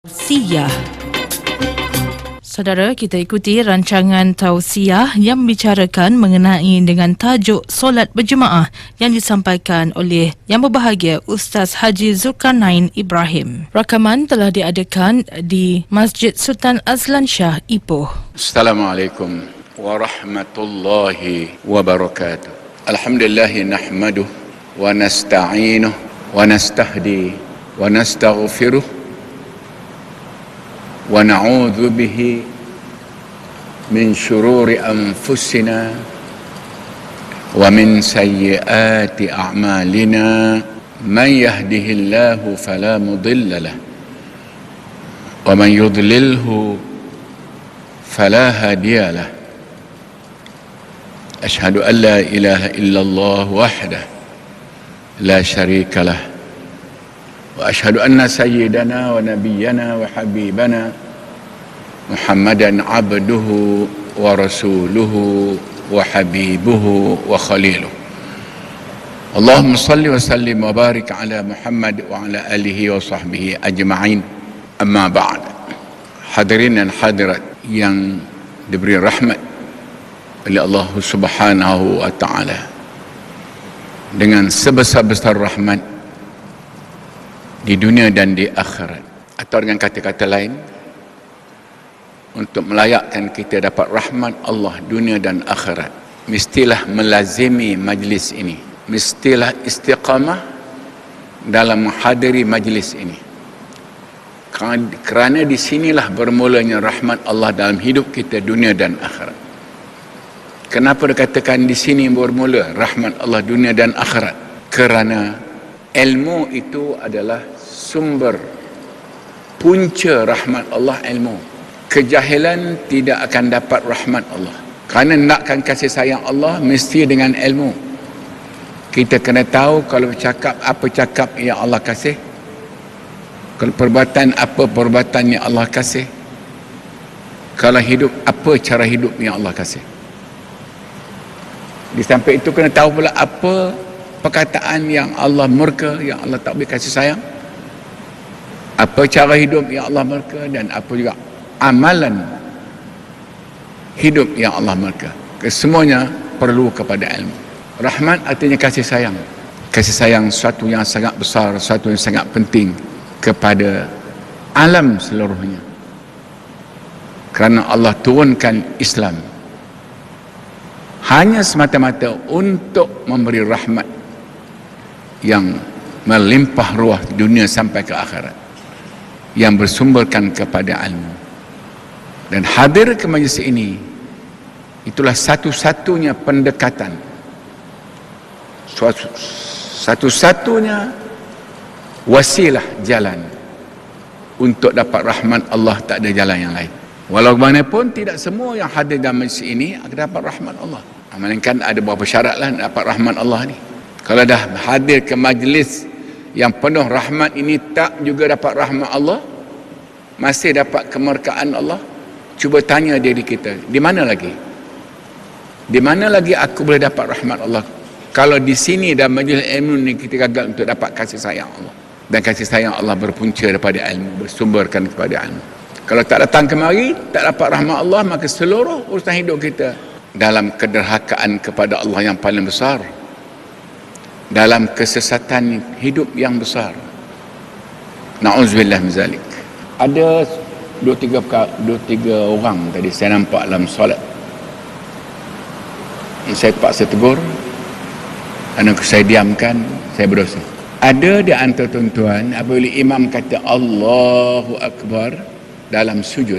Tausiah. Saudara, kita ikuti rancangan Tausiah yang membicarakan mengenai dengan tajuk solat berjemaah yang disampaikan oleh Yang Berbahagia Ustaz Haji Zulkarnain Ibrahim. Rakaman telah diadakan di Masjid Sultan Azlan Shah, Ipoh. Assalamualaikum warahmatullahi wabarakatuh. Alhamdulillah nahmaduh wa nasta'inuh wa nastahdi wa nastaghfiruh wa na'udzu bihi min syururi anfusina wa min sayyiati a'malina man yahdihillahu fala mudilla lahu wa man yudlilhu fala hadiya lahu. Asyhadu an la ilaha illallah wahdahu la syarika lahu wa asyhadu anna sayyidana wa nabiyyana wa habibana Muhammadan abduhu wa rasuluhu wa habibuhu wa khaliluh. Allahumma salli wa sallim wa barik ala Muhammad wa ala alihi wa sahbihi ajma'in. Amma ba'd. Hadirin dan hadirat yang diberi rahmat oleh Allah Subhanahu wa taala, dengan sebesar-besar rahmat di dunia dan di akhirat, atau dengan kata-kata lain, untuk melayakkan kita dapat rahmat Allah dunia dan akhirat, mestilah melazimi majlis ini, mestilah istiqamah dalam menghadiri majlis ini, kerana di sinilah bermulanya rahmat Allah dalam hidup kita dunia dan akhirat. Kenapa dikatakan di sini bermula rahmat Allah dunia dan akhirat? Kerana ilmu itu adalah sumber punca rahmat Allah. Ilmu, kejahilan tidak akan dapat rahmat Allah. Kerana nakkan kasih sayang Allah mesti dengan ilmu. Kita kena tahu kalau cakap apa cakap yang Allah kasih, kalau perbuatan apa perbuatan yang Allah kasih, kalau hidup apa cara hidup yang Allah kasih. Di samping itu kena tahu pula apa perkataan yang Allah murka, yang Allah tak boleh kasih sayang, apa cara hidup yang Allah murka, dan apa juga amalan hidup yang Allah murka. Kesemuanya perlu kepada ilmu. Rahmat artinya kasih sayang. Kasih sayang suatu yang sangat besar, suatu yang sangat penting kepada alam seluruhnya. Kerana Allah turunkan Islam hanya semata-mata untuk memberi rahmat yang melimpah ruah dunia sampai ke akhirat, yang bersumberkan kepada ilmu. Dan hadir ke majlis ini, itulah satu-satunya pendekatan, satu-satunya wasilah jalan untuk dapat rahmat Allah. Tak ada jalan yang lain. Walau bagaimanapun tidak semua yang hadir dalam majlis ini akan dapat rahmat Allah. Melainkan ada beberapa syarat lah dapat rahmat Allah ni. Kalau dah hadir ke majlis yang penuh rahmat ini tak juga dapat rahmat Allah, masih dapat kemurkaan Allah, cuba tanya diri kita, di mana lagi? Di mana lagi aku boleh dapat rahmat Allah? Kalau di sini dalam majlis ilmu ni kita gagal untuk dapat kasih sayang Allah, dan kasih sayang Allah berpunca daripada ilmu, bersumberkan kepada ilmu. Kalau tak datang kemari, tak dapat rahmat Allah, maka seluruh urusan hidup kita dalam kederhakaan kepada Allah yang paling besar, dalam kesesatan hidup yang besar. Na'udzubillah min zalik. Ada dua tiga orang tadi saya nampak dalam solat. Saya terpaksa tegur, anak saya diamkan, saya berdosa. Ada di antara tuan-tuan, apabila imam kata Allahu Akbar dalam sujud,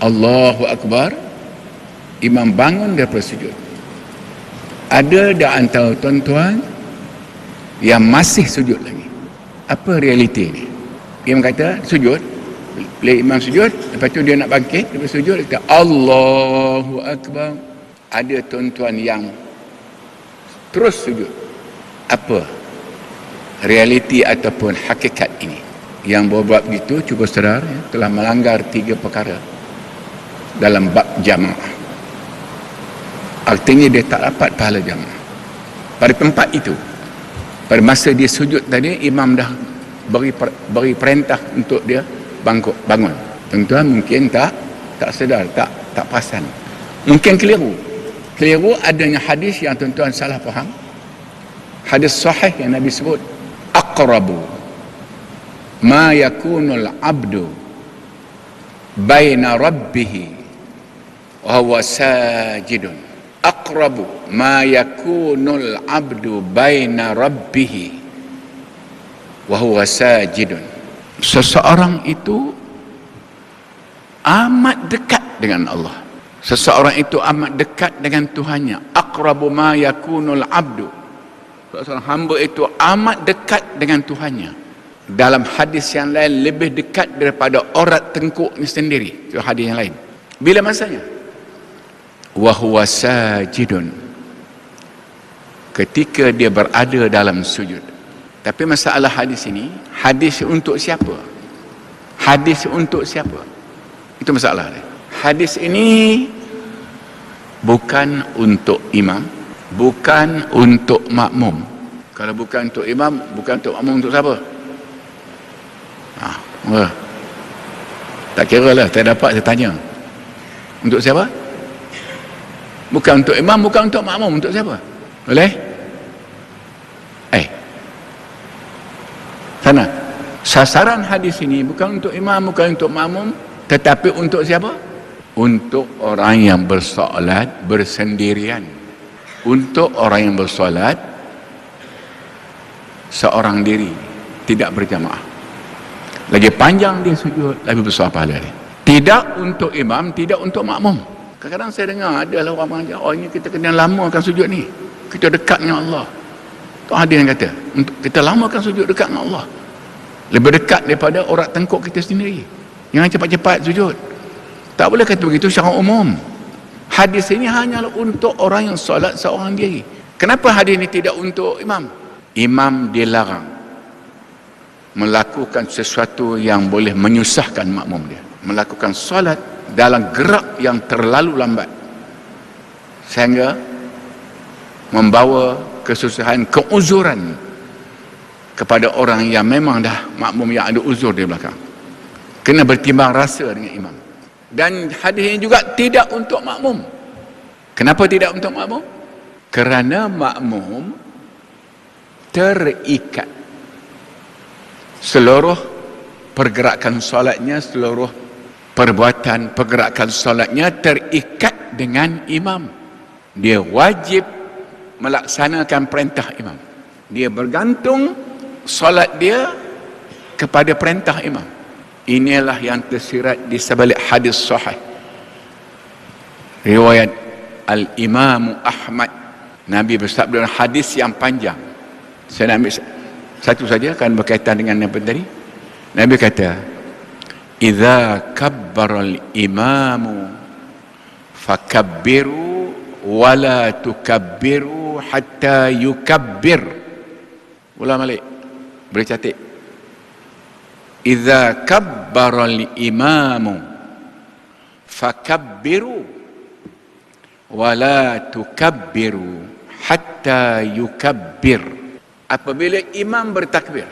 Allahu Akbar, imam bangun daripada sujud. Ada di antara tuan-tuan yang masih sujud lagi. Apa realiti ni? Imam kata sujud, bila imam sujud, lepas tu dia nak bangkit daripada sujud, dia kata Allahu Akbar. Ada tuan-tuan yang terus sujud. Apa realiti ataupun hakikat ini? Yang berbuat begitu, cuba sedar, telah melanggar 3 perkara dalam bab jamaah. Artinya dia tak dapat pahala jamaah pada tempat itu. Pada masa dia sujud tadi, imam dah beri perintah untuk dia bangun. Tuan-tuan mungkin tak sedar, tak perasan. Mungkin keliru adanya hadis yang tuan-tuan salah faham. Hadis sahih yang Nabi sebut, aqrabu ma yakunul abdu baina rabbih wa huwa sajidun. Aqrabu ma yakunul abdu baina rabbih wa huwa sajidun. Seseorang itu amat dekat dengan Allah. Seseorang itu amat dekat dengan Tuhannya. Aqrabu ma yakunul abdu. Seorang hamba itu amat dekat dengan Tuhannya. Dalam hadis yang lain, lebih dekat daripada orat tengkuknya sendiri. Itu hadis yang lain. Bila masanya? Wa huwa sajidun. Ketika dia berada dalam sujud. Tapi masalah hadis ini, hadis untuk siapa? Hadis untuk siapa? Itu masalah dia. Hadis ini bukan untuk imam, bukan untuk makmum. Kalau bukan untuk imam, bukan untuk makmum, untuk siapa? Tak kira lah, saya dapat, saya tanya. Untuk siapa? Bukan untuk imam, bukan untuk makmum, untuk siapa? Boleh? Sana. Sasaran hadis ini bukan untuk imam, bukan untuk makmum, tetapi untuk siapa? Untuk orang yang bersolat bersendirian. Untuk orang yang bersolat seorang diri, tidak berjamaah. Lagi panjang dia sujud, lebih besar pahala dia. Tidak untuk imam, tidak untuk makmum. Kadang-kadang saya dengar adalah orang mengatakan, oh ini kita kena lamakan sujud ni, kita dekat dengan Allah. Tu ada yang kata, untuk kita lamakan sujud dekat dengan Allah, lebih dekat daripada orat tengkuk kita sendiri. Jangan cepat-cepat sujud. Tak boleh kata begitu secara umum. Hadis ini hanyalah untuk orang yang solat seorang diri. Kenapa hadis ini tidak untuk imam? Imam dilarang melakukan sesuatu yang boleh menyusahkan makmum dia. Melakukan solat dalam gerak yang terlalu lambat sehingga membawa kesusahan, keuzuran kepada orang yang memang dah makmum yang ada uzur di belakang. Kena bertimbang rasa dengan imam. Dan hadis ini juga tidak untuk makmum. Kenapa tidak untuk makmum? Kerana makmum terikat. Seluruh pergerakan solatnya, seluruh perbuatan pergerakan solatnya terikat dengan imam. Dia wajib melaksanakan perintah imam. Dia bergantung solat dia kepada perintah imam. Inilah yang tersirat di sebalik hadis sahih riwayat Al-Imam Ahmad. Nabi bersabda dalam hadis yang panjang. Saya nak ambil satu saja kan berkaitan dengan yang tadi. Nabi kata, "Idza kabbara al-imamu fakabbiru wa la tukabbiru hatta yukabbir." Ulang balik. Boleh catat. Idza kabbara al-imamu fakabbiru wa la tukabbiru hatta yukabbir. Apabila imam bertakbir,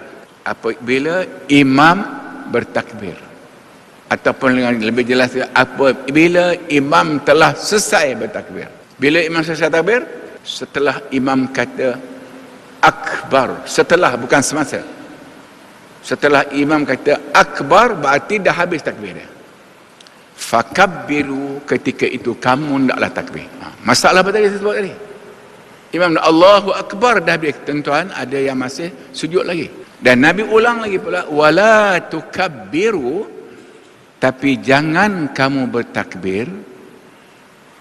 ataupun dengan lebih jelas, apabila imam telah selesai bertakbir. Bila imam selesai takbir? Setelah imam kata akbar, setelah, bukan semasa. Setelah imam kata akbar, berarti dah habis takbir dia. Fakabbiru, ketika itu kamu hendaklah takbir. Masalah apa tadi saya sebut tadi? Imam Allahu Akbar dah habis. Tuan-tuan, ada yang masih sujud lagi. Dan Nabi ulang lagi pula, wala tukabbiru, tapi jangan kamu bertakbir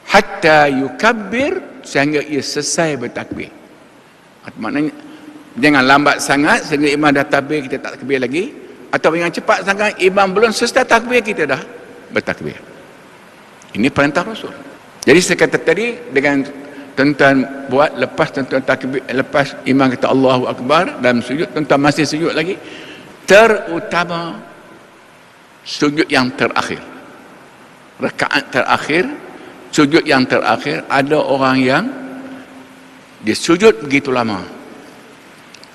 hatta yukabbir, sehingga ia selesai bertakbir. Maknanya jangan lambat sangat sehingga imam dah takbir kita tak takbir lagi, atau yang cepat sangat imam belum selesai takbir kita dah bertakbir. Ini perintah Rasul. Jadi saya kata tadi, dengan tuan-tuan buat lepas tuan-tuan takbir, lepas imam kata Allahu Akbar dalam sujud, tuan-tuan masih sujud lagi, terutama sujud yang terakhir, rakaat terakhir, sujud yang terakhir, ada orang yang dia sujud begitu lama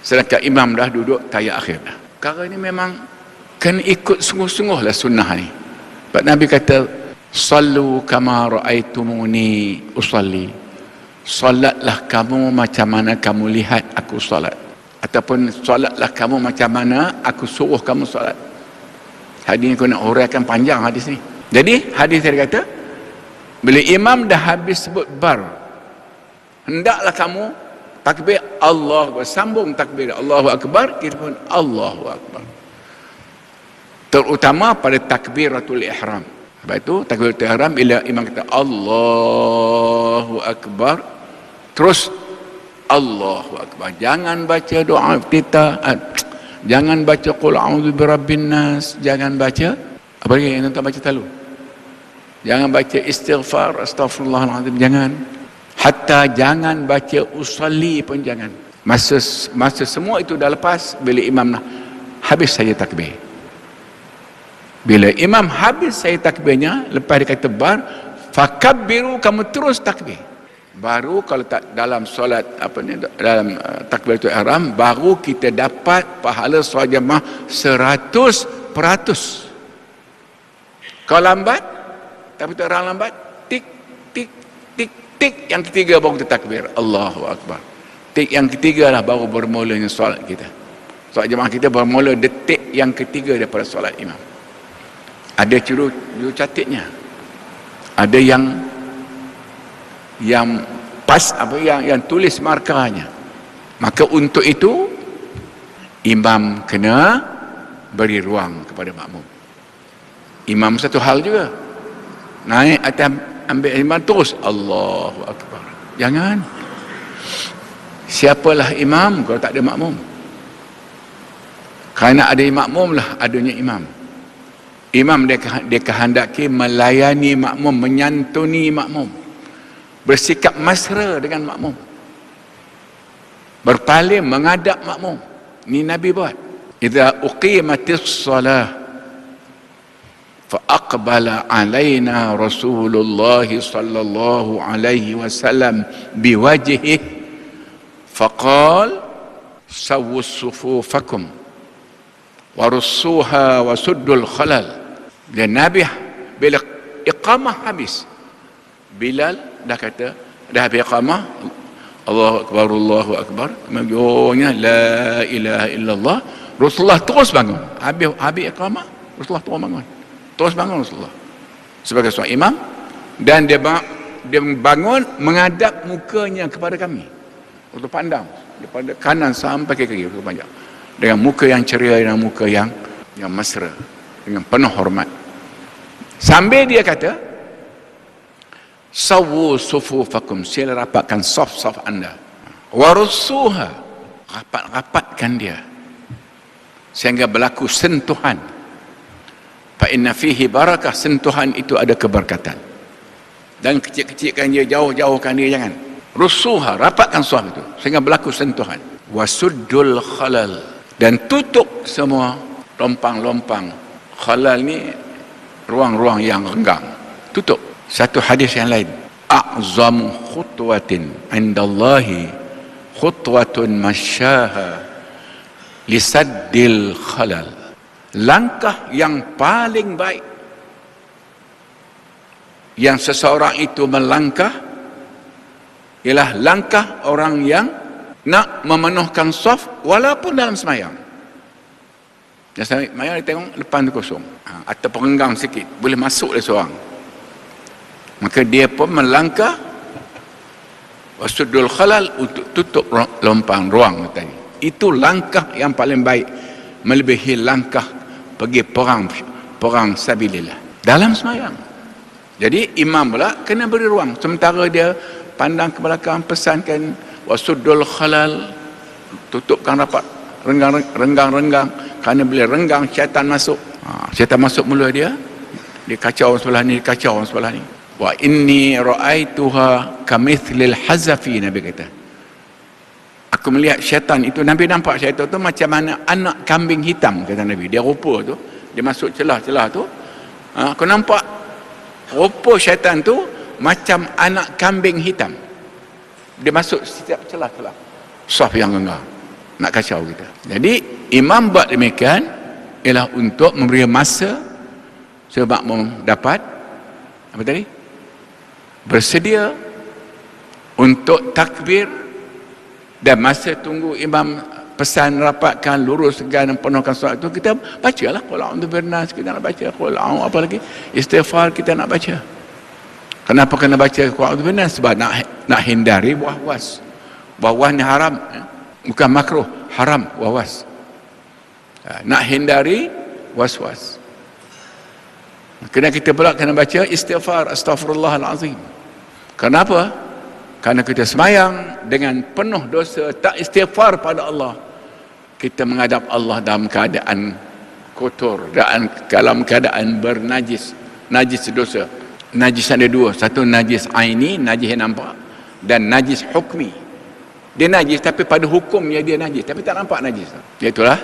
sedangkan imam dah duduk tahiyat akhir dah. Perkara ini memang kena ikut sungguh-sungguh lah sunnah ni. Sebab Nabi kata, sallu kama ra'aitumuni usalli. Solatlah kamu macam mana kamu lihat aku solat. Ataupun solatlah kamu macam mana aku suruh kamu solat. Hadis ni aku nak huraikan panjang hadis ni. Jadi hadis dia kata, bila imam dah habis sebut bar, hendaklah kamu takbir Allah Akbar, sambung takbir Allahu Akbar, kita pun Allahu Akbar. Terutama pada takbiratul ihram. Sebab itu takbiratul ihram bila imam kata Allahu Akbar, terus Allahu Akbar. Jangan baca doa iftitah, jangan baca qul a'udzu birabbin nas, jangan baca apa lagi yang tak baca talu. Jangan baca istighfar, astaghfirullahalazim, jangan. Hatta jangan baca usalli pun jangan. Masa semua itu dah lepas, bila imam nak habis saja takbir. Bila imam habis saya takbirnya, lepas dia kata bar, fakabbiru, kamu terus takbir. Baru kalau tak dalam solat apa ni, dalam takbiratul ihram, baru kita dapat pahala solat jemaah 100%. Kalau lambat, takbiratul ihram lambat, tik tik tik tik, yang ketiga baru kita takbir Allahu Akbar. Tik yang ketiga lah baru bermulanya solat kita. Solat jemaah kita bermula detik yang ketiga daripada solat imam. Ada juru catatnya, ada yang pas apa yang tulis markahnya. Maka untuk itu imam kena beri ruang kepada makmum. Imam satu hal juga, naik atas ambil imam terus Allahu Akbar, jangan. Siapalah imam kalau tak ada makmum? Kerana ada makmum lah adanya imam. Imam dia kehendaki melayani makmum, menyantuni makmum, bersikap mesra dengan makmum, berpaling menghadap makmum. Ini Nabi buat. Idza uqimatis salah fa aqbala alaina Rasulullah sallallahu alaihi wasallam biwajhihi faqal sawwus sufufakum warussuha wasuddul khalal. Dan Nabi bila iqamah habis, Bilal dah kata, dah habis iqamah, Allahu Akbar, Allahu Akbar, kemudiannya la ilaha illallah, Rasulullah terus bangun. Habis iqamah, Rasulullah terus bangun Rasulullah sebagai seorang imam, dan dia bangun menghadap mukanya kepada kami. Untuk pandang daripada kanan sampai ke kiri, panjang, dengan muka yang ceria, dengan muka yang mesra, dengan penuh hormat. Sambil dia kata, sawwu sufufakum, sila rapatkan saf-saf anda, warussuha, rapat-rapatkan dia sehingga berlaku sentuhan. Fa inna fihi barakah, sentuhan itu ada keberkatan. Dan kecil-kecilkan dia, jauh-jauhkan dia, jangan. Russuha, rapatkan saf itu sehingga berlaku sentuhan. Wasuddul khalal, dan tutup semua lompang-lompang. Khalal ni ruang-ruang yang renggang, tutup. Satu hadis yang lain, a'zamu khutwatin indallahi khutwatun masyaha lisaddil khalal. Langkah yang paling baik yang seseorang itu melangkah ialah langkah orang yang nak memenuhkan saf walaupun dalam semayang. Dan semayang dia tengok depan tu kosong, atau perenggang sikit, boleh masuk dia seorang, maka dia pun melangkah wasudul khalal, untuk tutup lompang ruang tadi. Itu langkah yang paling baik, melebihi langkah pergi perang sabilillah dalam semayang. Jadi imam pula kena beri ruang, sementara dia pandang ke belakang, pesankan wasudul khalal, tutupkan rapat, renggang, kerana bila renggang syaitan masuk. Syaitan masuk mula dia kacau sebelah ni, kacau sebelah ni. Wa inni ra'aituha kamithlil hazafi, Nabi kata, aku melihat syaitan itu, Nabi nampak syaitan tu macam mana anak kambing hitam, kata Nabi. Dia rupa tu, dia masuk celah-celah tu, aku nampak rupa syaitan tu macam anak kambing hitam. Dia masuk setiap celah-celah saf yang renggang, nak kacau kita. Jadi imam buat demikian ialah untuk memberi masa supaya makmum dapat apa tadi? Bersedia untuk takbir, dan masa tunggu imam pesan rapatkan, luruskan dan penuhkan solat itu, kita bacalah qul a'udzu birnas, kita nak baca qul a'udzu, apa lagi, istighfar kita nak baca. Kenapa kena baca qul a'udzu birnas? Sebab nak hindari was-was. Was-was ni haram, bukan makruh, haram was-was. Nak hindari was-was. Kena kita pula kena baca istighfar, astaghfirullahalazim. Kenapa? Karena kita semayang dengan penuh dosa, tak istighfar pada Allah, kita menghadap Allah dalam keadaan kotor, dalam keadaan bernajis, najis dosa. Najis ada dua, satu najis aini, najis yang nampak, dan najis hukmi. Dia najis tapi pada hukumnya dia najis, tapi tak nampak najis. Itulah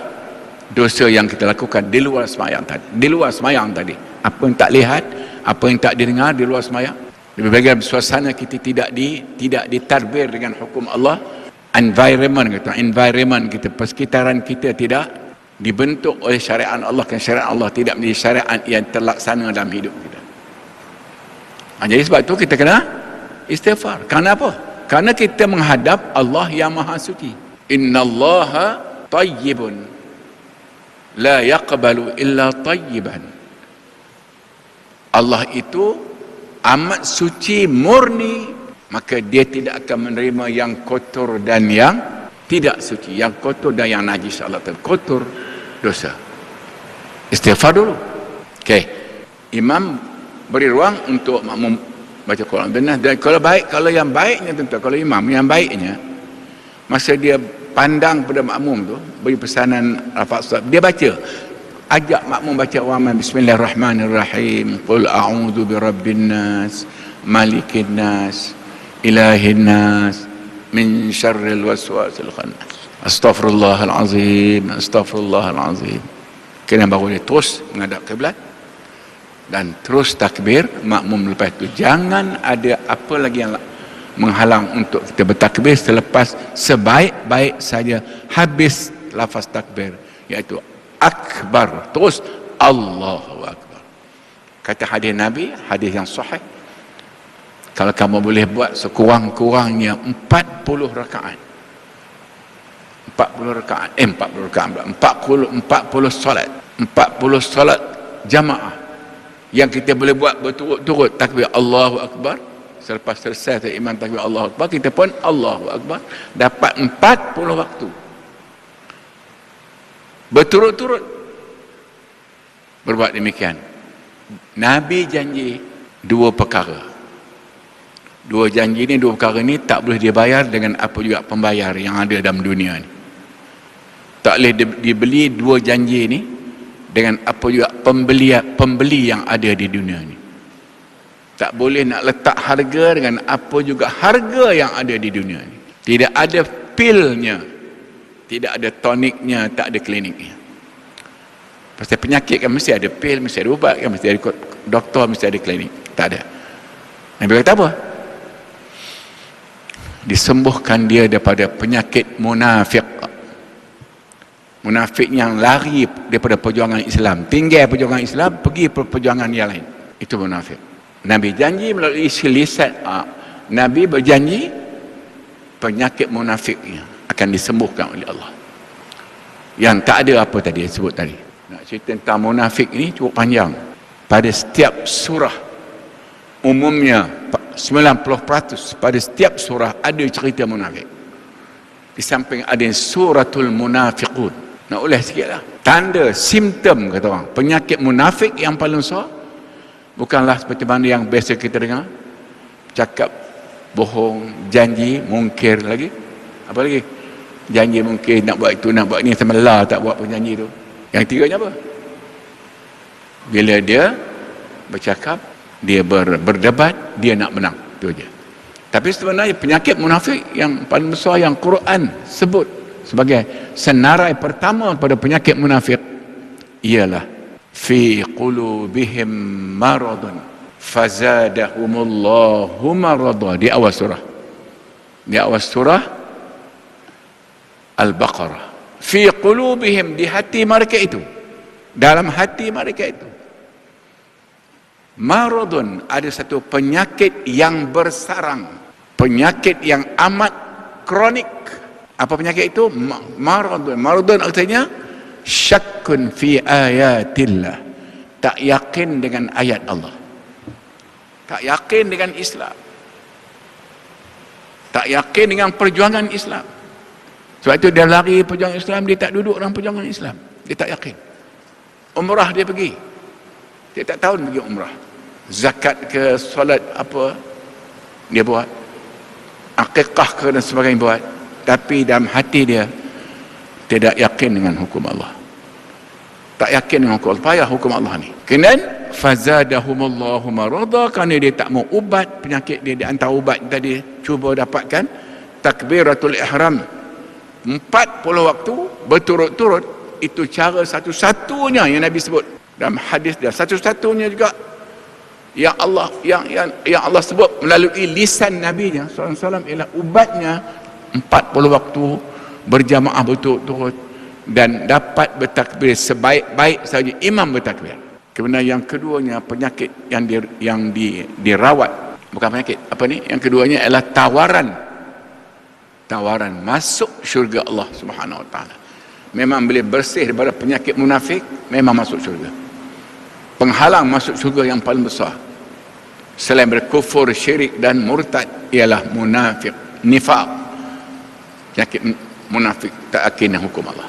dosa yang kita lakukan di luar semayang tadi. Di luar semayang tadi, apa yang tak lihat, apa yang tak didengar di luar semayang. Lebih baik dalam suasana kita tidak ditadbir dengan hukum Allah. Environment kita, persekitaran kita tidak dibentuk oleh syariat Allah, kan syariat Allah tidak menjadi syariat yang terlaksana dalam hidup kita. Jadi sebab itu kita kena istighfar. Kenapa? Karena kita menghadap Allah yang Maha Suci. Innallaha tayyibun la yaqbalu illa tayyiban. Allah itu amat suci, murni, maka dia tidak akan menerima yang kotor dan yang tidak suci. Yang kotor dan yang najis, Allah Ta'ala kotor, dosa. Istighfar dulu. Okey, imam beri ruang untuk makmum baca Quran benar. Dan kalau yang baiknya tentu, kalau imam yang baiknya, masa dia pandang pada makmum tu, beri pesanan rafat, dia baca, ajak makmum baca awam, bismillahirrahmanirrahim, qul a'udzu birabbin nas, malikin nas, ilahin nas, min syarril waswasil khannas, astaghfirullahalazim, astaghfirullahalazim. Kena baru dia terus menghadap kiblat dan terus takbir. Makmum lepas itu jangan ada apa lagi yang menghalang untuk kita bertakbir selepas sebaik-baik saja habis lafaz takbir, iaitu akbar, terus Allahu akbar. Kata hadis Nabi, hadis yang sahih, kalau kamu boleh buat sekurang-kurangnya 40 rakaat 40 solat jamaah yang kita boleh buat berturut-turut takbir Allahu akbar, selepas selesai imam takbir Allahu akbar, kita pun Allahu akbar, dapat 40 waktu berturut-turut berbuat demikian. Nabi janji dua perkara. Dua perkara ni tak boleh dibayar dengan apa juga pembayar yang ada dalam dunia ni. Tak boleh dibeli dua janji ni dengan apa juga pembeli yang ada di dunia ni. Tak boleh nak letak harga dengan apa juga harga yang ada di dunia ni. Tidak ada pilnya, tidak ada toniknya, tak ada kliniknya. Pasal penyakit kan mesti ada pil, mesti ada ubat kan, mesti ada doktor, mesti ada klinik. Tak ada. Nabi kata apa? Disembuhkan dia daripada penyakit munafik. Munafik yang lari daripada perjuangan Islam, tinggal perjuangan Islam, pergi perjuangan yang lain. Itu munafik. Nabi janji melalui lisan, Nabi berjanji penyakit munafiknya akan disembuhkan oleh Allah. Yang tak ada apa tadi sebut tadi. Nak cerita tentang munafik ini cukup panjang. Pada setiap surah, umumnya 90% pada setiap surah ada cerita munafik. Di samping ada suratul munafiqun. Nak ulas sikitlah. Tanda, simptom kata orang, penyakit munafik yang paling besar bukanlah seperti mana yang biasa kita dengar, cakap bohong, janji, mungkir lagi. Apa lagi? Janji mungkir, nak buat itu, nak buat ini, semalah tak buat penjanji tu. Yang tiganya apa? Bila dia bercakap, dia berdebat, dia nak menang. Itu aja. Tapi sebenarnya penyakit munafik yang paling besar yang Quran sebut sebagai senarai pertama pada penyakit munafik ialah fi qulubihim maradun fazadahumullahu marada. Di awal surah Al-Baqarah. Fi qulubihim, di hati mereka itu, dalam hati mereka itu. Maradun, ada satu penyakit yang bersarang, penyakit yang amat kronik. Apa penyakit itu? Maradun. Maradun artinya syakkun fi ayatillah, tak yakin dengan ayat Allah, tak yakin dengan Islam, tak yakin dengan perjuangan Islam. Sebab itu dia lari perjuangan Islam, dia tak duduk dalam perjuangan Islam, dia tak yakin. Umrah dia pergi, dia tak tahun pergi umrah. Zakat ke, solat apa dia buat, akikah ke dan sebagainya buat, tapi dalam hati dia tidak yakin dengan hukum Allah, tak yakin dengan hukum Allah. Payah hukum Allah ni. Kemudian fazadahumullahu marada, kerana dia tak mau ubat penyakit dia. Di antara ubat tadi cuba dapatkan takbiratul ihram 40 waktu berturut-turut. Itu cara satu-satunya yang Nabi sebut dalam hadis dia, satu-satunya juga yang Allah sebut melalui lisan Nabi-Nya SAW ialah ubatnya 40 waktu berjamaah berturut-turut dan dapat bertakbir sebaik-baik saja imam bertakbir. Kemudian yang keduanya penyakit yang dirawat, bukan penyakit, apa ni? Yang keduanya ialah tawaran masuk syurga Allah Subhanahu Wa Taala. Memang boleh bersih daripada penyakit munafik, memang masuk syurga. Penghalang masuk syurga yang paling besar selain berkufur, syirik dan murtad ialah munafik, nifaq, penyakit munafik, tak yakin dengan hukum Allah.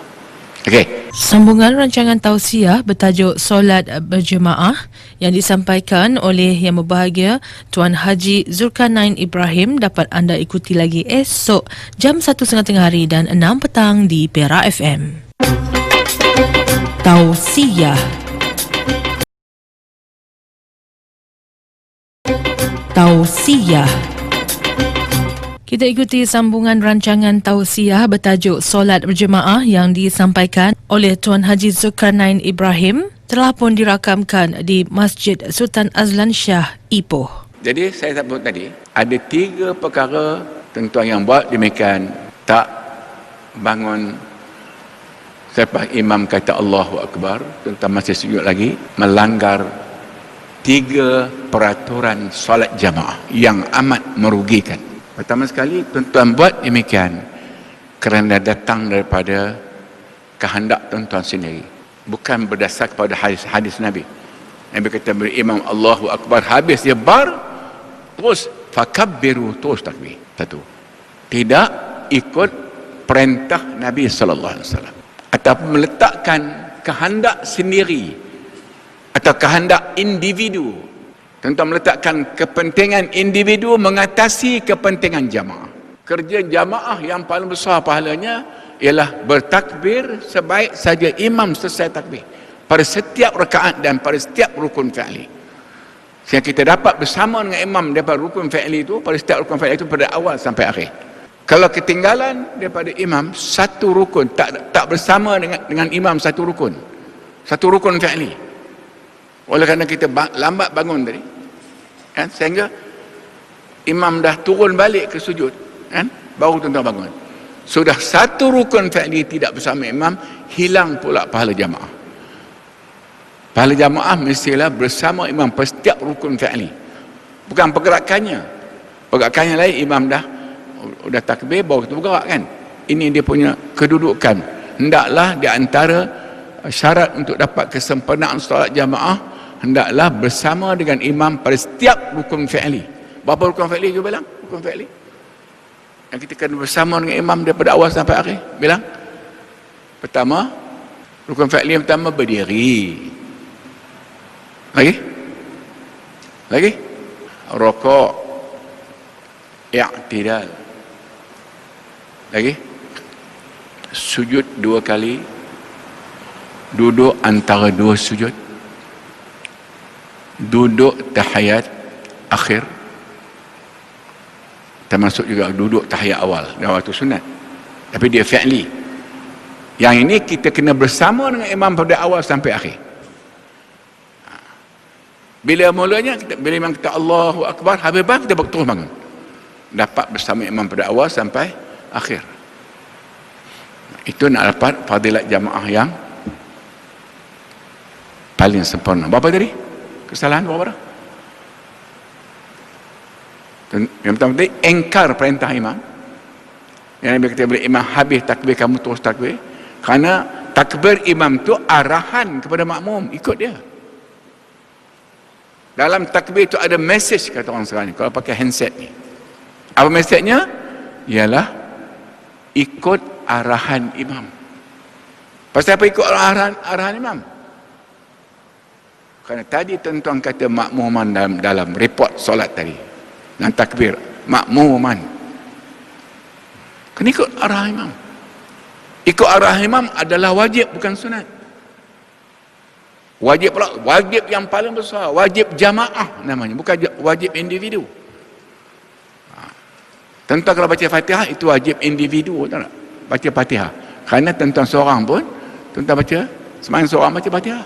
Okey. Sambungan rancangan tausiah bertajuk Solat Berjemaah yang disampaikan oleh Yang Berbahagia Tuan Haji Zulkarnain Ibrahim dapat anda ikuti lagi esok jam 1.30 hari dan 6 petang di Perak FM. Tausiah. Kita ikuti sambungan rancangan tausiah bertajuk Solat Berjemaah yang disampaikan oleh Tuan Haji Zulkarnain Ibrahim, telah pun dirakamkan di Masjid Sultan Azlan Shah, Ipoh. Jadi saya sebut tadi, ada 3 perkara tuan-tuan yang buat demikian, tak bangun selepas imam kata Allahu Akbar, tuan-tuan masih sujud lagi, melanggar 3 peraturan solat jamaah yang amat merugikan. Pertama sekali, tuan-tuan buat demikian kerana datang daripada kehendak tuan-tuan sendiri, bukan berdasar kepada hadis Nabi. Nabi kata berimam Allahu Akbar, habis dia bar, terus fakabbiru, terus takbir. Satu, tidak ikut perintah Nabi SAW, ataupun meletakkan kehendak sendiri atau kehendak individu. Tuan-tuan meletakkan kepentingan individu mengatasi kepentingan jamaah. Kerja jamaah yang paling besar pahalanya ialah bertakbir sebaik saja imam selesai takbir pada setiap rakaat dan pada setiap rukun fi'li. Sehingga kita dapat bersama dengan imam daripada rukun fi'li itu, pada setiap rukun fi'li itu pada awal sampai akhir. Kalau ketinggalan daripada imam satu rukun, tak bersama dengan imam satu rukun fi'li, oleh kerana kita lambat bangun tadi, kan, sehingga imam dah turun balik ke sujud, kan, baru tuan-tuan bangun, sudah satu rukun fi'li tidak bersama imam, hilang pula pahala jamaah. Pahala jamaah mestilah bersama imam pada setiap rukun fi'li, bukan pergerakannya lain, imam dah takbir baru kita bergerak, kan. Ini dia punya kedudukan. Hendaklah di antara syarat untuk dapat kesempurnaan solat jamaah, hendaklah bersama dengan imam pada setiap rukun fi'li. Berapa rukun fi'li you bilang? Rukun fi'li yang kita kena bersama dengan imam daripada awal sampai akhir, bilang. Pertama, rukun fi'li yang pertama berdiri. Lagi rokok, i'tidal. Lagi sujud 2 kali, duduk antara 2 sujud, duduk tahiyat akhir, termasuk juga duduk tahiyat awal dan waktu sunat, tapi dia fi'li. Yang ini kita kena bersama dengan imam pada awal sampai akhir. Bila mulanya bila imam kata Allahu Akbar, habis kita terus bangun, dapat bersama imam pada awal sampai akhir. Itu nak dapat fadilat jamaah paling sempurna. Berapa tadi? Kesalahan berapa dah? Yang pertama tadi, engkar perintah imam. Yang Nabi kata, bila imam habis takbir, kamu terus takbir. Kerana takbir imam tu arahan kepada makmum, ikut dia. Dalam takbir tu ada message, kata orang sekarang ni, kalau pakai handset ni. Apa message-nya? Ialah ikut arahan imam. Pasal apa ikut arahan imam? Kerana tadi tuan-tuan kata makmuman dalam report solat tadi, dan takbir, makmuman. Kena ikut arah imam. Ikut arah imam adalah wajib, bukan sunat. Wajib pula, wajib yang paling besar, wajib jamaah namanya, bukan wajib individu. Tuan-tuan kalau baca Fatihah itu wajib individu, tahu tak? Baca Fatihah. Kerana tuan-tuan seorang pun, tuan-tuan baca, semain seorang baca Fatihah.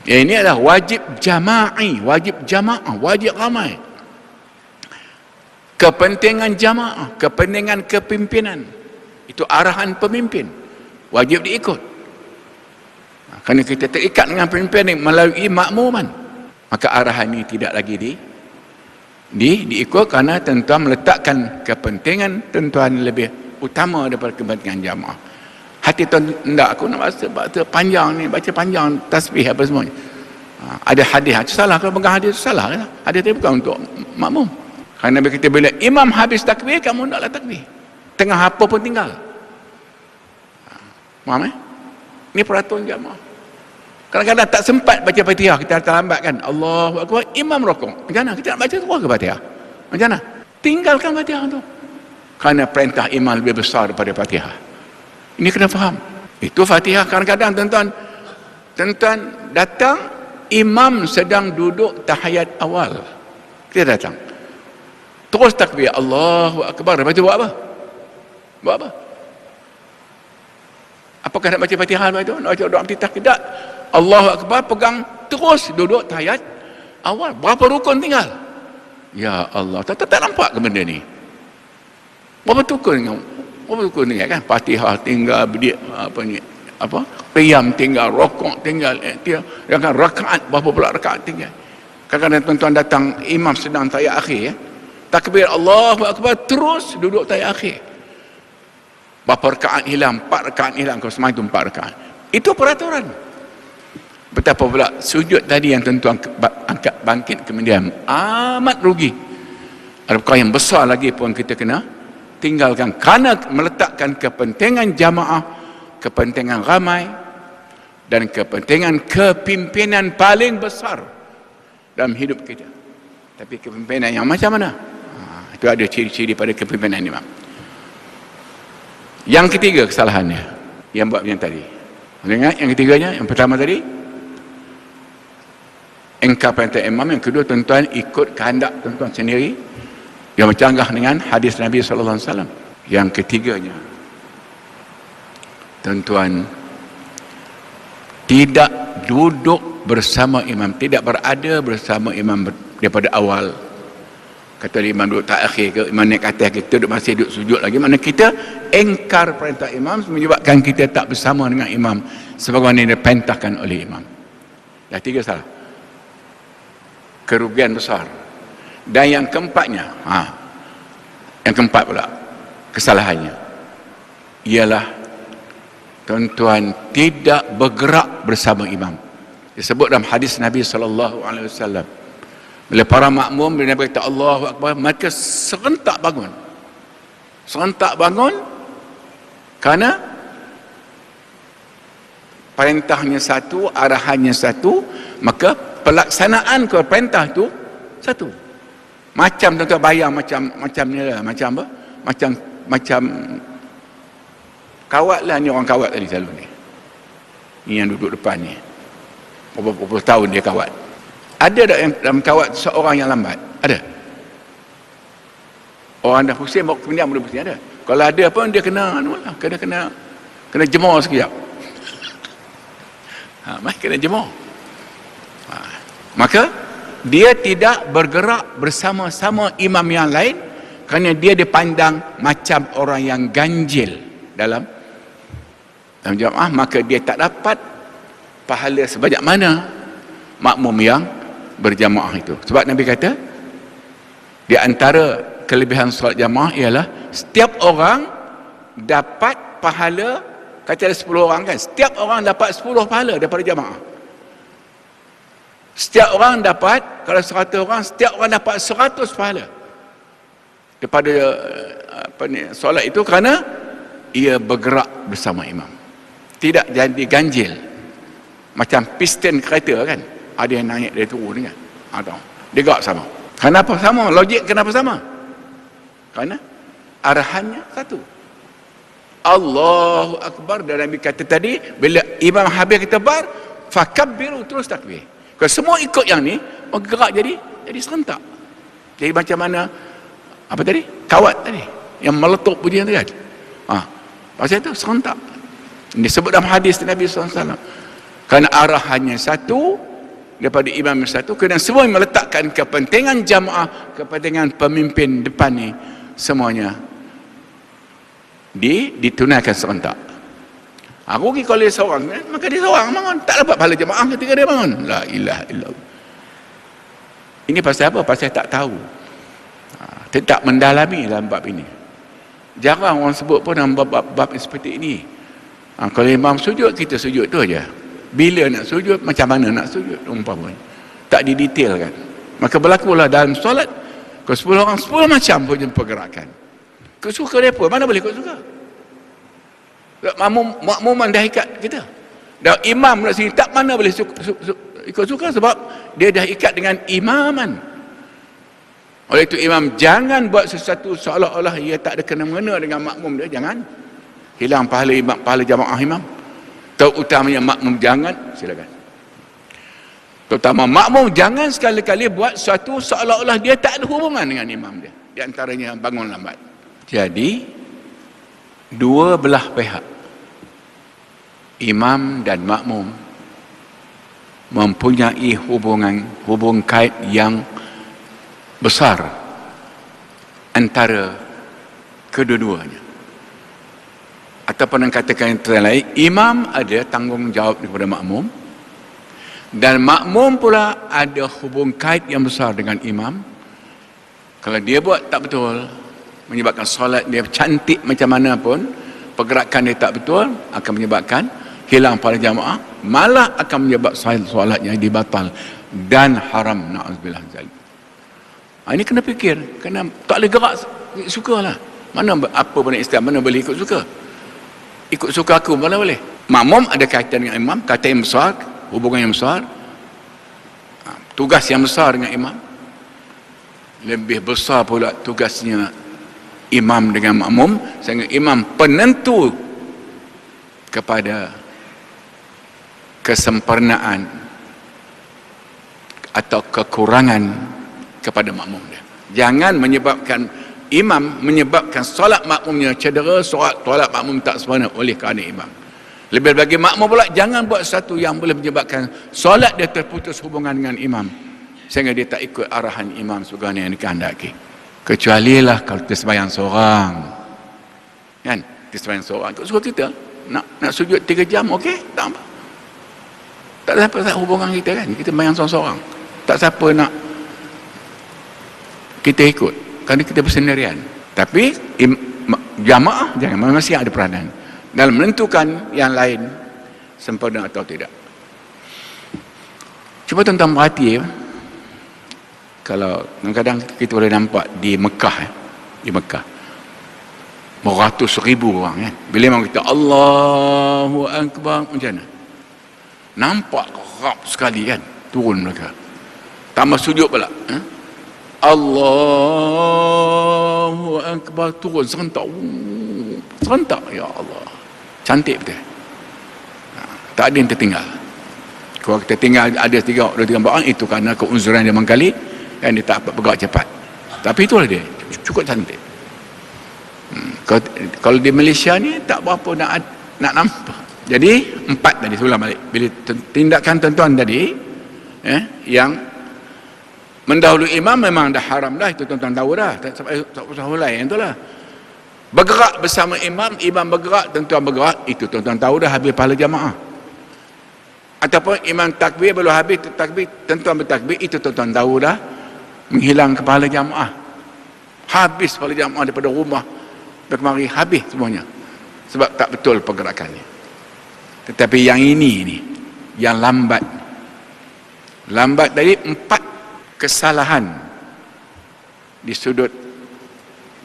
Ya, ini adalah wajib jama'i, wajib jamaah, wajib ramai. Kepentingan jamaah, kepentingan kepimpinan, itu arahan pemimpin, wajib diikut. Kerana kita terikat dengan pemimpin melalui makmuman, maka arahan ini tidak lagi diikut, kerana tuan-tuan meletakkan kepentingan tuan-tuan lebih utama daripada kepentingan jamaah. Hati tuan, tidak, aku nak baca panjang ni, baca panjang tasbih apa semuanya. Ada hadis, itu salah. Kalau pegang hadis itu salah. Hadis itu bukan untuk makmum. Kerana Nabi kata, bila imam habis takbir, kamu hendaklah takbir. Tengah apa pun tinggal. Faham Ini peraturan jamaah. Kadang-kadang tak sempat baca Fatihah, kita terlambat kan. Allahu Akbar, imam rokok. Macam mana? Kita nak baca terus ke Fatihah? Macam mana? Tinggalkan Fatihah tu. Kerana perintah imam lebih besar daripada Fatihah. Ini kena faham. Itu Fatihah. Kadang-kadang tuan-tuan datang, imam sedang duduk tahiyat awal. Kita datang. Terus takbir, Allahu Akbar. Lepas tu buat apa? Buat apa? Apakah nak baca Fatihah lepas tu? Nak baca doa iftitah? Tidak. Allahu Akbar, pegang, terus duduk tahiyat awal. Berapa rukun tinggal? Ya Allah, tak nampak ke benda ni? Berapa rukun tinggal kan? Fatihah tinggal, qiyam tinggal, rokok tinggal, rakaat, berapa pula rakaat tinggal. Kadang-kadang tuan-tuan datang, imam sedang tahiyat akhir, takbir Allahu Akbar, terus duduk tahiyat akhir. Berapa rakaat hilang? 4 rakaat hilang. Kalau semalam itu 4 rakaat. Itu peraturan. Betapa pula sujud tadi yang tuan-tuan angkat bangkit kemudian amat rugi. Ada perkara yang besar lagi pun kita kena tinggalkan. Kerana meletakkan kepentingan jamaah, kepentingan ramai, dan kepentingan kepimpinan paling besar dalam hidup kita. Tapi kepimpinan yang macam mana? Itu ada ciri-ciri pada kepimpinan imam. Yang ketiga kesalahannya, yang buat yang tadi. Ingat yang ketiganya, yang pertama tadi, engkar perintah imam. Yang kedua, tuan-tuan ikut kehendak tuan-tuan sendiri, yang bercanggah dengan hadis Nabi SAW. Yang ketiganya, tuan-tuan tidak duduk bersama imam, tidak berada bersama imam daripada awal. Kata imam duduk tak akhir ke, imam naik atas, kita duduk masih duduk sujud lagi. Mana kita engkar perintah imam, menyebabkan kita tak bersama dengan imam sebagaimana yang diperintahkan oleh imam. Dah 3 salah. Kerugian besar. Dan yang keempatnya, yang keempat pula kesalahannya, ialah tuan-tuan tidak bergerak bersama imam. Disebut dalam hadis Nabi SAW, bila para makmum, bila Nabi kata Allahu Akbar, mereka serentak bangun. Serentak bangun kerana perintahnya satu, arahannya satu, maka pelaksanaan ke perintah itu satu. Macam tuan-tuan bayang macam ni lah, macam apa? Macam kawat lah ni, orang kawat tadi selalu ni. Ni yang duduk depan ni. Berapa tahun dia kawat. Ada tak yang dalam kawat seorang yang lambat? Ada. Orang dah pusing, bawa kemudian boleh pusing, ada. Kalau ada pun dia kena kena jemur sekejap. Kena jemur. Maka dia tidak bergerak bersama-sama imam yang lain kerana dia dipandang macam orang yang ganjil dalam jamaah, maka dia tak dapat pahala sebanyak mana makmum yang berjamaah itu. Sebab Nabi kata, di antara kelebihan solat jamaah ialah setiap orang dapat pahala, kata ada 10 orang kan, setiap orang dapat 10 pahala daripada jamaah. Setiap orang dapat, kalau 100 orang, setiap orang dapat 100 pahala daripada solat itu, kerana ia bergerak bersama imam, tidak jadi ganjil macam piston kereta kan, ada yang naik dia turun kan, atau dia gerak sama. Kenapa sama? Logik kenapa sama? Kerana arahannya satu. Allahu Akbar, dan Nabi kata tadi, bila imam habis takbir, fakabbiru, terus takbir. Kalau semua ikut yang ni, bergerak jadi serentak. Jadi macam mana apa tadi? Kawat tadi yang meletup pujian tu kan. Pasal itu serentak. Disebut dalam hadis Nabi SAW. Kerana arahannya satu, daripada imam satu, kerana semua meletakkan kepentingan jamaah, kepentingan pemimpin depan ni, semuanya ditunaikan serentak. Aku pergi kalau dia seorang, maka dia seorang bangun, tak dapat pahala jemaah ketika dia bangun. La ilaha illallah. Ini pasal apa? Pasal tak tahu, tak mendalami dalam bab ini. Jarang orang sebut pun dalam bab seperti ini. Kalau imam sujud, kita sujud tu aja. Bila nak sujud, macam mana nak sujud, umpamanya tak didetailkan. Maka berlakulah dalam solat, kalau 10 orang 10 macam punya pergerakan. Kau suka dia apa? Mana boleh kau suka? Makmuman dah ikat kita. Dah imam nak sini, tak mana boleh ikut suka, sebab dia dah ikat dengan imaman. Oleh itu imam jangan buat sesuatu seolah-olah ia tak ada kena-mengena dengan makmum dia. Jangan hilang pahala imam, pahala jamaah imam. Terutamanya makmum jangan, silakan. Terutama makmum jangan sekali-kali buat sesuatu seolah-olah dia tak ada hubungan dengan imam dia. Di antaranya bangun lambat. Jadi dua belah pihak, imam dan makmum, mempunyai hubung kait yang besar antara kedua-duanya. Ataupun yang katakan yang terlain, imam ada tanggungjawab kepada makmum, dan makmum pula ada hubung kait yang besar dengan imam. Kalau dia buat tak betul, menyebabkan solat dia cantik macam mana pun, pergerakan dia tak betul, akan menyebabkan hilang pada jamaah, malah akan menyebabkan solatnya dibatal dan haram, na'udzubillah zalim. Ini kena fikir, kena tak boleh gerak sukalah. Mana apa pun Islam, mana boleh ikut suka? Ikut suka aku mana boleh? Makmum ada kaitan dengan imam, kata yang besar, hubungan yang besar, tugas yang besar dengan imam. Lebih besar pula tugasnya imam dengan makmum, sehingga imam penentu kepada kesempurnaan atau kekurangan kepada makmum dia. Jangan menyebabkan imam menyebabkan solat makmumnya cedera, solat makmum tak sempurna oleh kerana imam. Lebih bagi makmum pula jangan buat sesuatu yang boleh menyebabkan solat dia terputus hubungan dengan imam, sehingga dia tak ikut arahan imam sebagaimana yang dikehendaki. Kecuali lah kalau kita sembahyang seorang, kan, kita sembahyang seorang, ikut suka kita nak sujud 3 jam, okey, tak apa, tak ada apa hubungan kita kan, kita sembahyang seorang-seorang, tak siapa nak kita ikut, kerana kita bersendirian. Tapi jamaah jangan, masih ada peranan dalam menentukan yang lain sempurna atau tidak. Cuba tuan-tuan perhati, kalau kadang-kadang kita boleh nampak di Mekah, beratus ribu orang kan, bila memang kita Allahu Akbar macam mana, nampak rap sekali kan, turun mereka, tambah sujud pula, Allahu Akbar, turun serentak, ya Allah, cantik betul. Tak ada yang tertinggal. Kalau kita tinggal ada 2-3 orang, itu kerana keunzuran dia mengkali, kan, dia tak bergerak cepat. Tapi itulah dia, cukup cantik. Kalau di Malaysia ni tak berapa nak nampak. Jadi 4 tadi, ulang balik. Bila tindakan tuan-tuan tadi, yang mendahului imam memang dah haram dah, itu tuan-tuan tahu dah, tak usah hulai, yang itulah. Bergerak bersama imam, imam bergerak, tuan-tuan bergerak, itu tuan-tuan tahu dah, habis pahala jamaah. Ataupun imam takbir belum habis takbir, tuan-tuan bertakbir, itu tuan-tuan tahu dah menghilang kepala jamaah. Habis kepala jamaah daripada rumah sampai kemari, habis semuanya. Sebab tak betul pergerakannya. Tetapi yang ini ni, yang lambat. Lambat tadi 4 kesalahan di sudut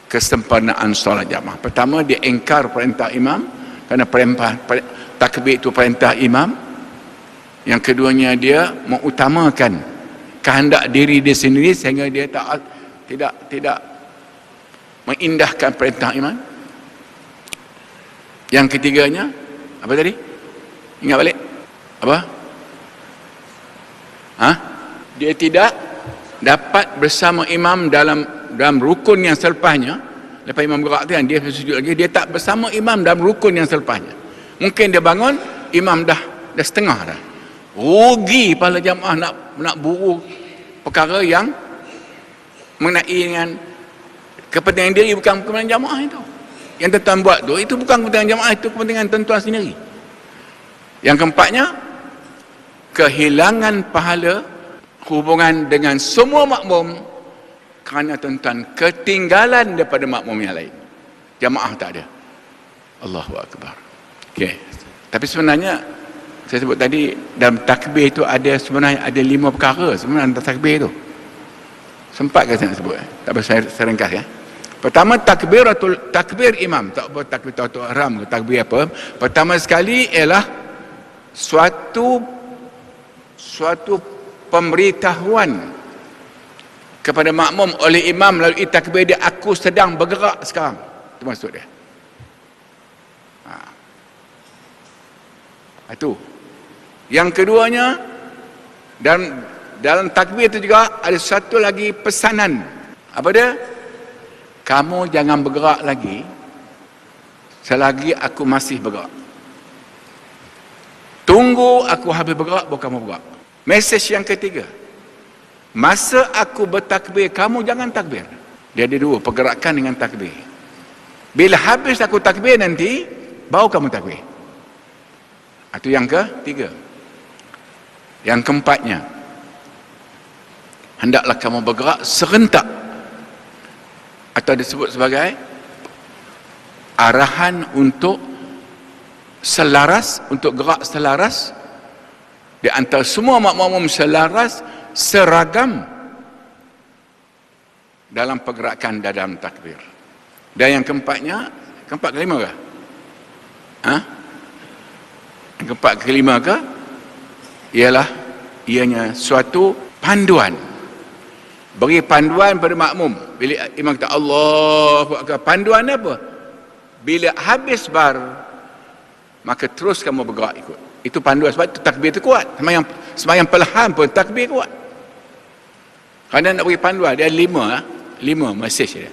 kesempurnaan solat jamaah. Pertama, dia engkar perintah imam, kerana takbir itu perintah imam. Yang keduanya, dia mengutamakan kehendak diri dia sendiri sehingga dia tidak mengindahkan perintah imam. Yang ketiganya, apa tadi? Ingat balik? Apa? Dia tidak dapat bersama imam dalam rukun yang selepasnya. Lepas imam gerak tu kan, dia sujud lagi, dia tak bersama imam dalam rukun yang selepasnya. Mungkin dia bangun, imam dah setengah dah. Rugi pala jamaah nak buru perkara yang mengenai dengan kepentingan diri, bukan kepentingan jamaah itu. Yang tuan-tuan buat tu, itu bukan kepentingan jamaah, itu kepentingan tuan-tuan sendiri. Yang keempatnya, kehilangan pahala hubungan dengan semua makmum kerana tuan-tuan ketinggalan daripada makmum yang lain. Jamaah tak ada. Allahu Akbar. Okey. Tapi sebenarnya saya sebut tadi, dalam takbir itu sebenarnya ada 5 perkara sebenarnya dalam takbir itu. Sempat ke saya nak sebut? Tak apa, saya ringkas ya. Pertama, takbir imam. Tak apa takbir tawatul ihram ke takbir apa. Pertama sekali ialah suatu pemberitahuan kepada makmum oleh imam melalui takbir dia, aku sedang bergerak sekarang. Itu maksud dia. Itu. Yang keduanya, dalam takbir itu juga ada satu lagi pesanan. Apa dia? Kamu jangan bergerak lagi selagi aku masih bergerak. Tunggu aku habis bergerak baru kamu bergerak. Mesej yang ketiga, masa aku bertakbir, kamu jangan takbir. Dia ada 2, pergerakan dengan takbir. Bila habis aku takbir nanti, baru kamu takbir. Itu yang ketiga. Yang keempatnya, hendaklah kamu bergerak serentak, atau disebut sebagai arahan untuk selaras, untuk gerak selaras di antara semua makmum, selaras, seragam dalam pergerakan dalam takbir. Dan yang keempatnya, keempat kelima ke? Yang keempat kelima ke? Ialah ianya suatu panduan. Beri panduan pada makmum. Bila imam kata Allahu Akbar, panduan apa? Bila habis bar, maka terus kamu bergerak ikut. Itu panduan, sebab itu takbir itu kuat. Semayang perlahan pun takbir kuat. Kerana nak beri panduan, dia 5 mesej dia.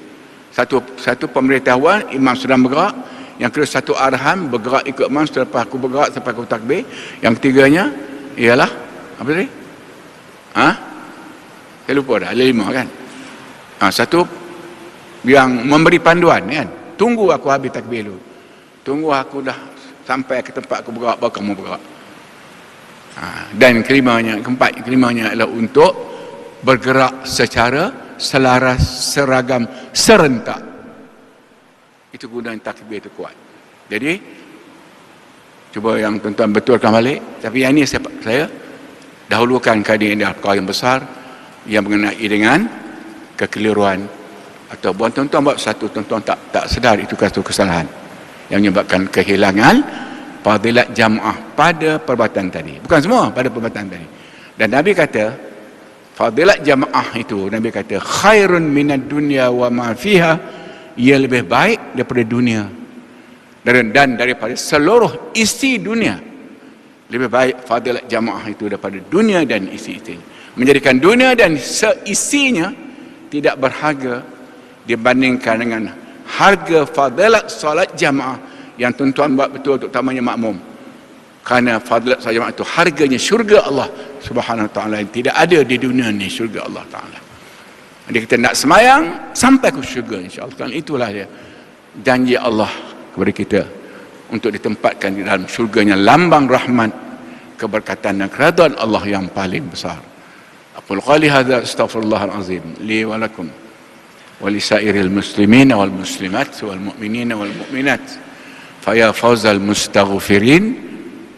Satu pemberitahuan, imam sedang bergerak. Yang kedua, satu arahan, bergerak ikut imam selepas aku bergerak sampai aku takbir. Yang ketiganya ialah apa tadi? Saya lupa dah, ada 5 kan. Satu yang memberi panduan kan. Tunggu aku habis takbir dulu. Tunggu aku dah sampai ke tempat aku bergerak, baru kamu bergerak. Dan kelimanya adalah untuk bergerak secara selaras, seragam, serentak. Itu gunaan takbir itu kuat. Jadi cuba yang tuan-tuan betulkan balik. Tapi yang ini saya dahulukan kaedah yang perkara yang besar yang mengenai dengan kekeliruan atau buat tuan-tuan buat satu, tuan-tuan tak sedar itu satu kesalahan yang menyebabkan kehilangan fadilat jamaah pada perbuatan tadi. Bukan semua, pada perbuatan tadi. Dan Nabi kata fadilat jamaah itu, Nabi kata khairun minad dunya wa ma fiha, ia lebih baik daripada dunia dan daripada seluruh isi dunia. Lebih baik fadilat jamaah itu daripada dunia dan isi-isinya. Menjadikan dunia dan seisinya tidak berharga dibandingkan dengan harga fadilat solat jamaah yang tuan-tuan buat betul, terutamanya makmum. Kerana fadilat solat jamaah itu harganya syurga Allah Subhanahu Wa Taala yang tidak ada di dunia ni, syurga Allah Taala. Jadi kita nak semayang sampai ke syurga insya-Allah. Kan itulah dia janji Allah kepada kita untuk ditempatkan di dalam syurganya, lambang rahmat, keberkatan dan keridhaan Allah yang paling besar. Aqul qali hadza astaghfirullahal azim li wa lakum wa li sairil muslimin wal muslimat wal mu'minin wal mu'minat fa ya fawzal mustaghfirin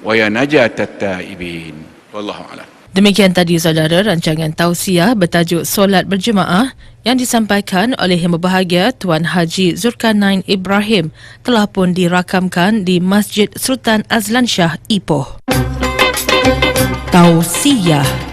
wa ya najatat taibin. Wallahu a'lam. Demikian tadi saudara rancangan tausiah bertajuk Solat Berjemaah yang disampaikan oleh Yang Berbahagia Tuan Haji Zulkarnain Ibrahim telah pun dirakamkan di Masjid Sultan Azlan Shah Ipoh. Tausiah.